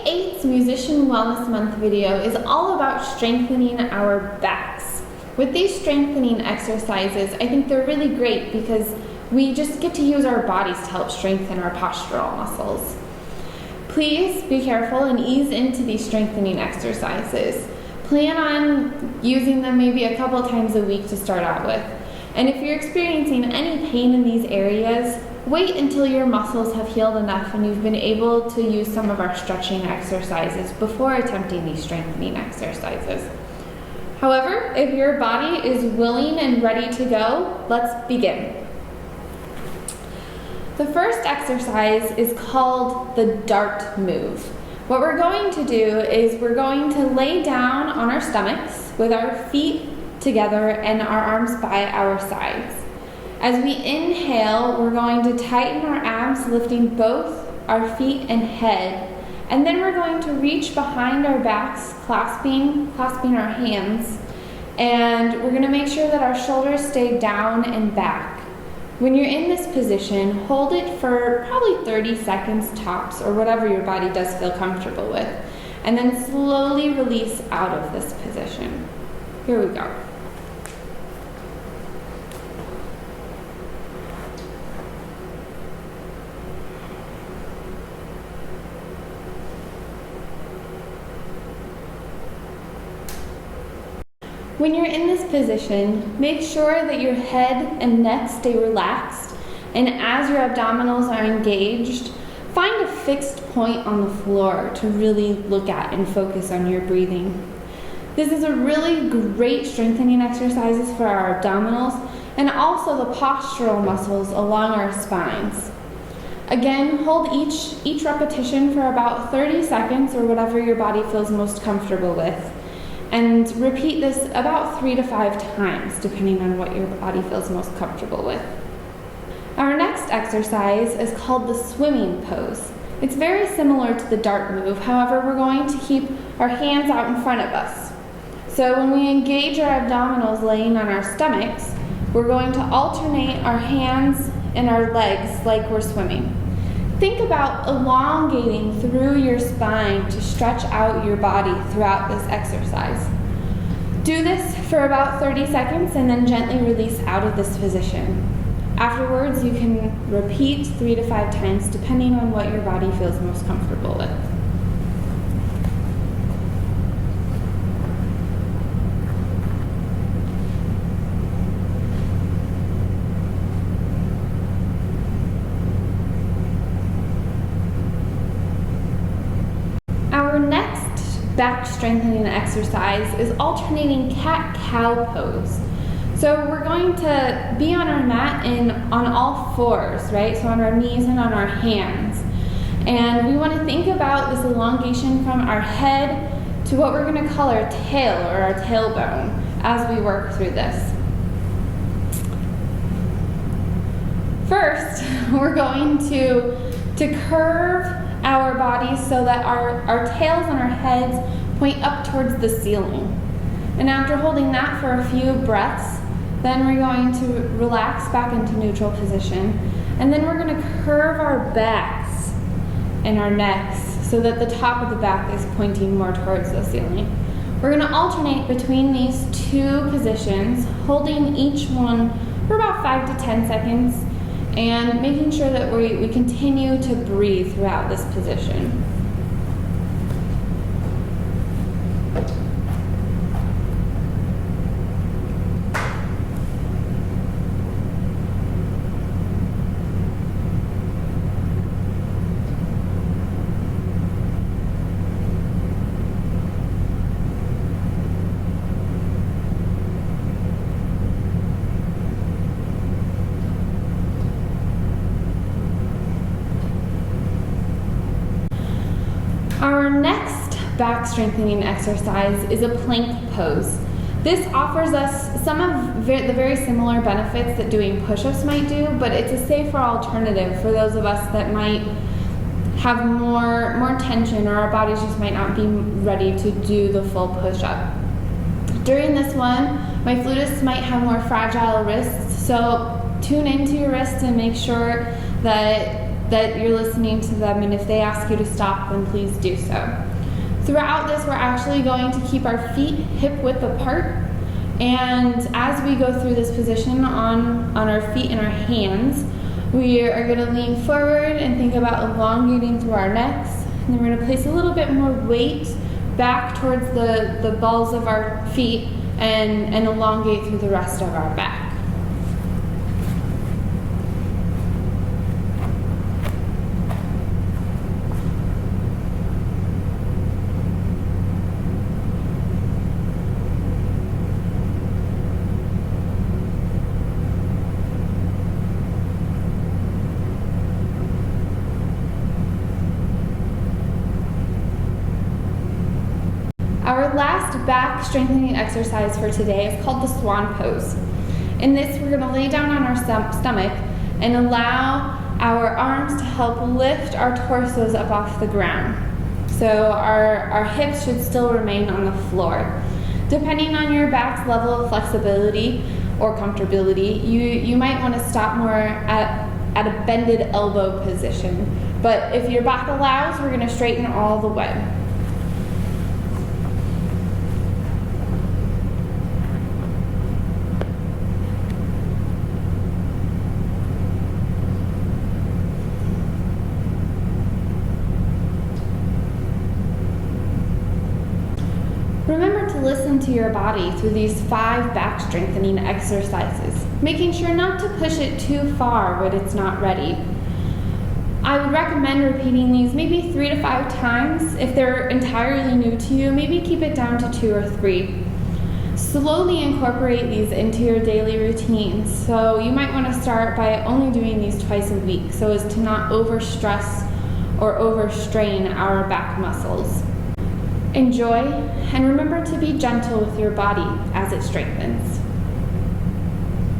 8th Musician Wellness Month video is all about strengthening our backs. With these strengthening exercises, I think they're really great because we just get to use our bodies to help strengthen our postural muscles. Please be careful and ease into these strengthening exercises. Plan on using them maybe a couple times a week to start out with. And if you're experiencing any pain in these areas, wait until your muscles have healed enough and you've been able to use some of our stretching exercises before attempting these strengthening exercises. However, if your body is willing and ready to go, let's begin. The first exercise is called the dart move. What we're going to do is we're going to lay down on our stomachs with our feet together and our arms by our sides. As we inhale, we're going to tighten our abs, lifting both our feet and head, and then we're going to reach behind our backs, clasping our hands, and we're going to make sure that our shoulders stay down and back. When you're in this position, hold it for probably 30 seconds tops, or whatever your body does feel comfortable with, and then slowly release out of this position. Here we go. When you're in this position, make sure that your head and neck stay relaxed, and as your abdominals are engaged, find a fixed point on the floor to really look at and focus on your breathing. This is a really great strengthening exercises for our abdominals and also the postural muscles along our spines. Again, hold each repetition for about 30 seconds or whatever your body feels most comfortable with. And repeat this about 3 to 5 times, depending on what your body feels most comfortable with. Our next exercise is called the swimming pose. It's very similar to the dart move, however, we're going to keep our hands out in front of us. So when we engage our abdominals laying on our stomachs, we're going to alternate our hands and our legs like we're swimming. Think about elongating through your spine to stretch out your body throughout this exercise. Do this for about 30 seconds and then gently release out of this position. Afterwards, you can repeat 3 to 5 times depending on what your body feels most comfortable with. Our next back strengthening exercise is alternating cat-cow pose. So we're going to be on our mat and on all fours, right? So on our knees and on our hands. And we want to think about this elongation from our head to what we're going to call our tail or our tailbone as we work through this. First, we're going to curve our bodies so that our tails and our heads point up towards the ceiling. And after holding that for a few breaths, then we're going to relax back into neutral position. And then we're going to curve our backs and our necks so that the top of the back is pointing more towards the ceiling. We're going to alternate between these two positions, holding each one for about 5 to 10 seconds, and making sure that we continue to breathe throughout this position. Our next back strengthening exercise is a plank pose. This offers us some of the very similar benefits that doing push-ups might do, but it's a safer alternative for those of us that might have more tension, or our bodies just might not be ready to do the full push-up. During this one, my flutists might have more fragile wrists, so tune into your wrists and make sure that that you're listening to them, and if they ask you to stop, then please do so. Throughout this, we're actually going to keep our feet hip-width apart, and as we go through this position on our feet and our hands, we are going to lean forward and think about elongating through our necks, and then we're going to place a little bit more weight back towards the balls of our feet and elongate through the rest of our back. Our last back strengthening exercise for today is called the swan pose. In this, we're going to lay down on our stomach and allow our arms to help lift our torsos up off the ground. So our hips should still remain on the floor. Depending on your back's level of flexibility or comfortability, you might want to stop more at a bended elbow position. But if your back allows, we're going to straighten all the way. Remember to listen to your body through these 5 back strengthening exercises, making sure not to push it too far when it's not ready. I would recommend repeating these maybe 3 to 5 times. If they're entirely new to you, maybe keep it down to 2 or 3. Slowly incorporate these into your daily routine. So you might want to start by only doing these twice a week so as to not overstress or overstrain our back muscles. Enjoy, and remember to be gentle with your body as it strengthens.